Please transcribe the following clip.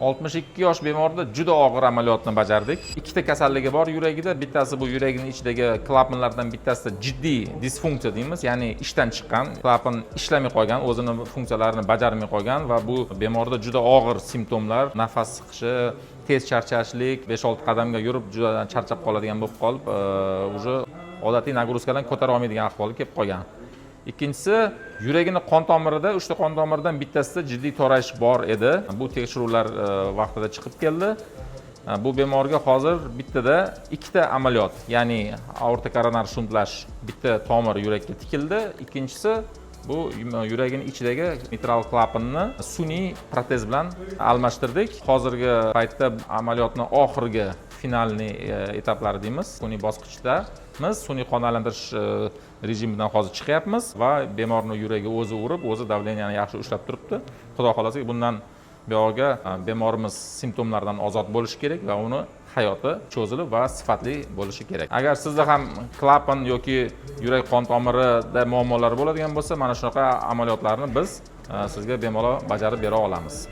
62 yosh bemorda juda og'ir amaliyotni bajardik. Ikkita kasalligi bor yuragida. Bittasi bu yuragining ichidagi klapanlardan bittasida jiddiy disfunksiya deymiz, ya'ni ishdan chiqqan, klapan ishlamay qolgan, o'zini funksiyalarini bajarmay qolgan va bu bemorda juda og'ir simptomlar, nafas siqishi, tez charchashlik, 5-6 qadamga yurib juda charchab qoladigan bo'lib qolib, уже odatiy nagruzkadan ko'tara olmaydigan ahvolga kelib qolgan. Ikkinchisi, yuragini qon tomirida, 3 ta qon tomiridan bittasida jiddiy torayish bor edi. Bu tekshiruvlar vaqtida chiqib keldi. Bu bemorga hozir bittada 2 ta amaliyot, ya'ni aorta koronar shuntlash, bitta tomir yurakka tikildi. Ikkinchisi bu yuragining ichidagi mitral klapanni sun'iy protez bilan almashtirdik. Hozirgi paytda amaliyotning oxirgi finalniy etaplari deymiz. Sun'iy bosqichdamiz. Sun'iy qon aylantirish rejimidan hozir chiqyapmiz va bemorning yuragi o'zi urib, o'zi davleniyani yaxshi ushlab turibdi. Xudo xolasa bundan buyog'iga bemorimiz simptomlardan ozod bo'lishi kerak va uni hayoti cho'zilib va sifatli bo'lishi kerak. Agar sizda ham klapan yoki yurak qon tomirida muammolar bo'ladigan bo'lsa, mana shunaqa amaliyotlarni biz sizga bemalol bajarib bera olamiz.